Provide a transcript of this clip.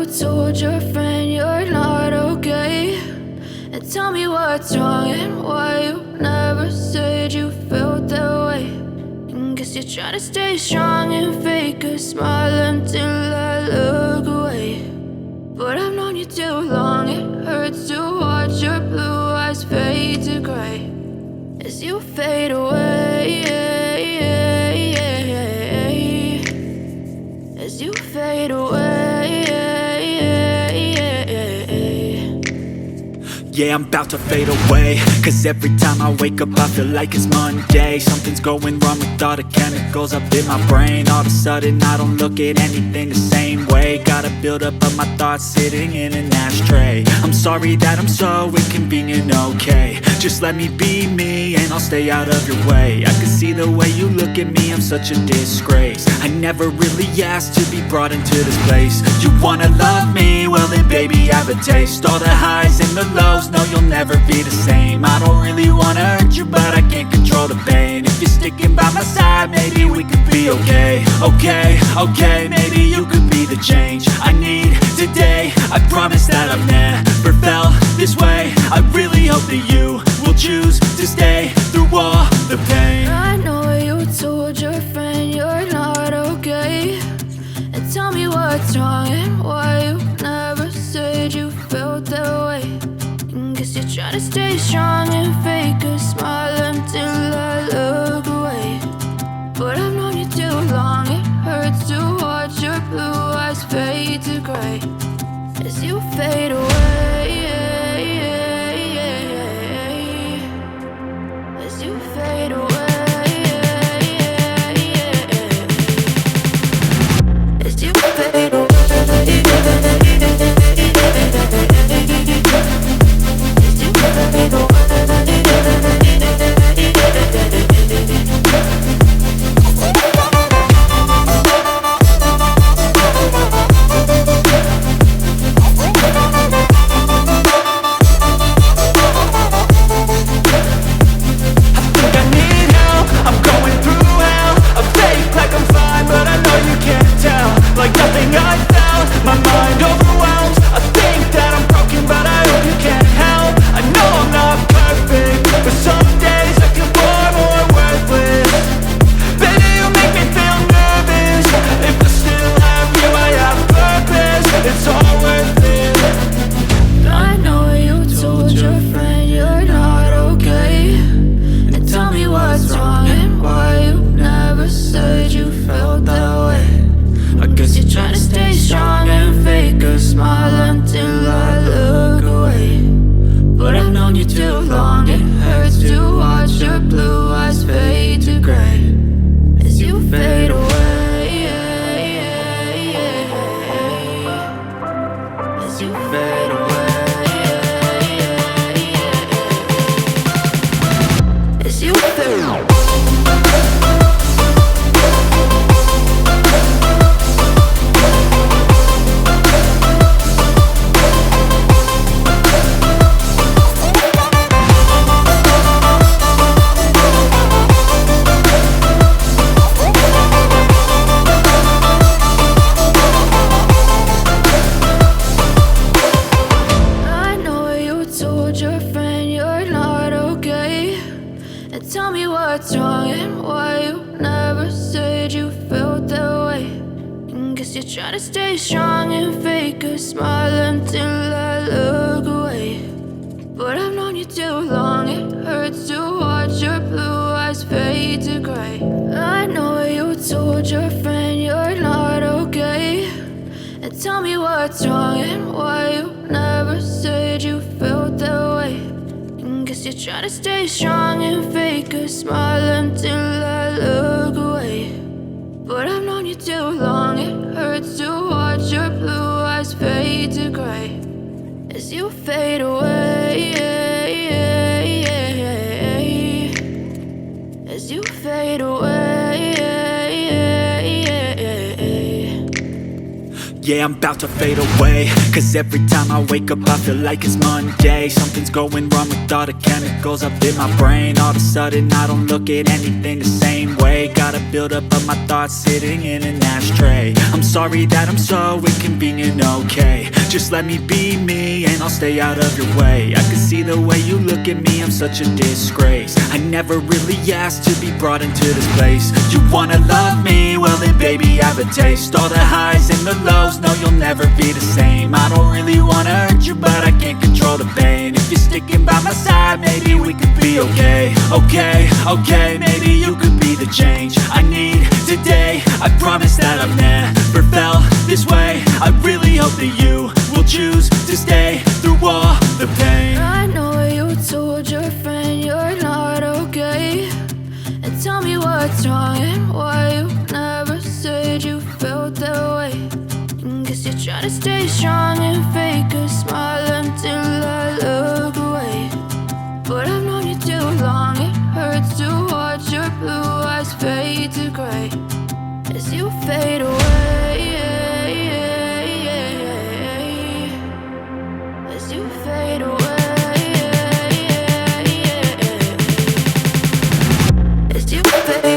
told your friend you're not okay, and tell me what's wrong and why you never said you felt that way. And guess you're trying to stay strong and fake a smile until I look away. But I've known you too long, it hurts to watch your blue eyes fade to gray as you fade away, as you fade away. Yeah, I'm about to fade away, cause every time I wake up I feel like it's Monday. Something's going wrong with all the chemicals up in my brain. All of a sudden I don't look at anything the same way. Got a buildup of my thoughts sitting in an ashtray. I'm sorry that I'm so inconvenient, okay. Just let me be me and I'll stay out of your way. I can see the way you look at me, I'm such a disgrace. I never really asked to be brought into this place. You wanna love me? Well then baby, have a taste. All the highs and the lows, no, you'll never be the same. I don't really wanna hurt you, but I can't control the pain. If you're sticking by my side, maybe we could be okay. Okay, maybe you could be the change I need today. I promise that I've never felt this way. I really hope that you will choose to stay through all the pain. I know you told your friend you're not okay, and tell me what's wrong and why you never said you felt that way. Guess you're trying to stay strong and fake a smile until I look away. But I've known you too long, it hurts to watch your blue eyes fade to gray as you fade away, as you fade away, as you fade away. Tell me what's wrong and why you never said you felt that way. And guess you're trying to stay strong and fake a smile until I look away. But I've known you too long, it hurts to watch your blue eyes fade to gray. I know you told your friend you're not okay, and tell me what's wrong and why you never said you felt that way. Guess you're trying to stay strong and fake a smile until I look away. But I've known you too long, it hurts to watch your blue eyes fade to gray as you fade away, as you fade away. Yeah, I'm about to fade away, cause every time I wake up I feel like it's Monday. Something's going wrong with all the chemicals up in my brain. All of a sudden I don't look at anything the same way. Gotta build up of my thoughts sitting in an ashtray. I'm sorry that I'm so inconvenient, okay. Just let me be me and I'll stay out of your way. I can see the way you look at me, I'm such a disgrace. I never really asked to be brought into this place. You wanna love me? Well then baby I have a taste. All the highs and the lows, no you'll never be the same. I don't really wanna hurt you but I can't control the pain. If you're sticking by my side, maybe we could be okay. Okay, maybe you could be the change I need today. I promise that I've never felt this way. I really hope that you will choose to stay through all the pain. I know you told your friend you're not okay, and tell me what's wrong and why you never said you felt that way. And guess you're trying to stay strong and fake a smile until I look away. But I've known you too long, it hurts to watch your blue eyes fade to gray as you fade away. As you fade away. As you fade